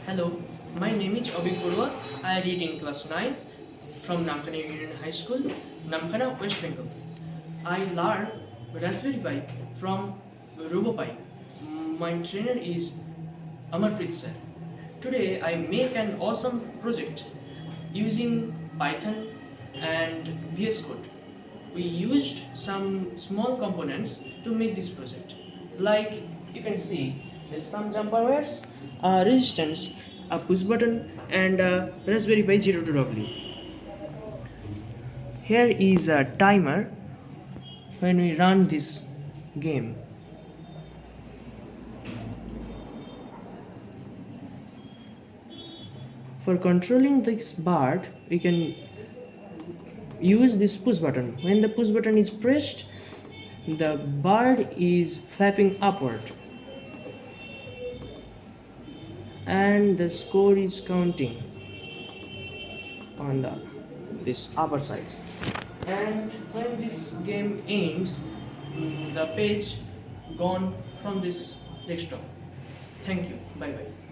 Hello, my name is Abhi Purwa. I read in class 9 from Namkhana Union High School, Namkhana, West Bengal. I learned Raspberry Pi from RoboPi. My trainer is Amarpreet sir. Today I make an awesome project using Python and VS Code. We used some small components to make this project. Like you can see, there's some jumper wires, a resistance, a push button, and a Raspberry Pi 02W. Here is a timer when we run this game. For controlling this board, we can use this push button. When the push button is pressed, the bird is flapping upward and the score is counting on this upper side. And when this game ends, the page gone from this desktop. Thank you. Bye bye.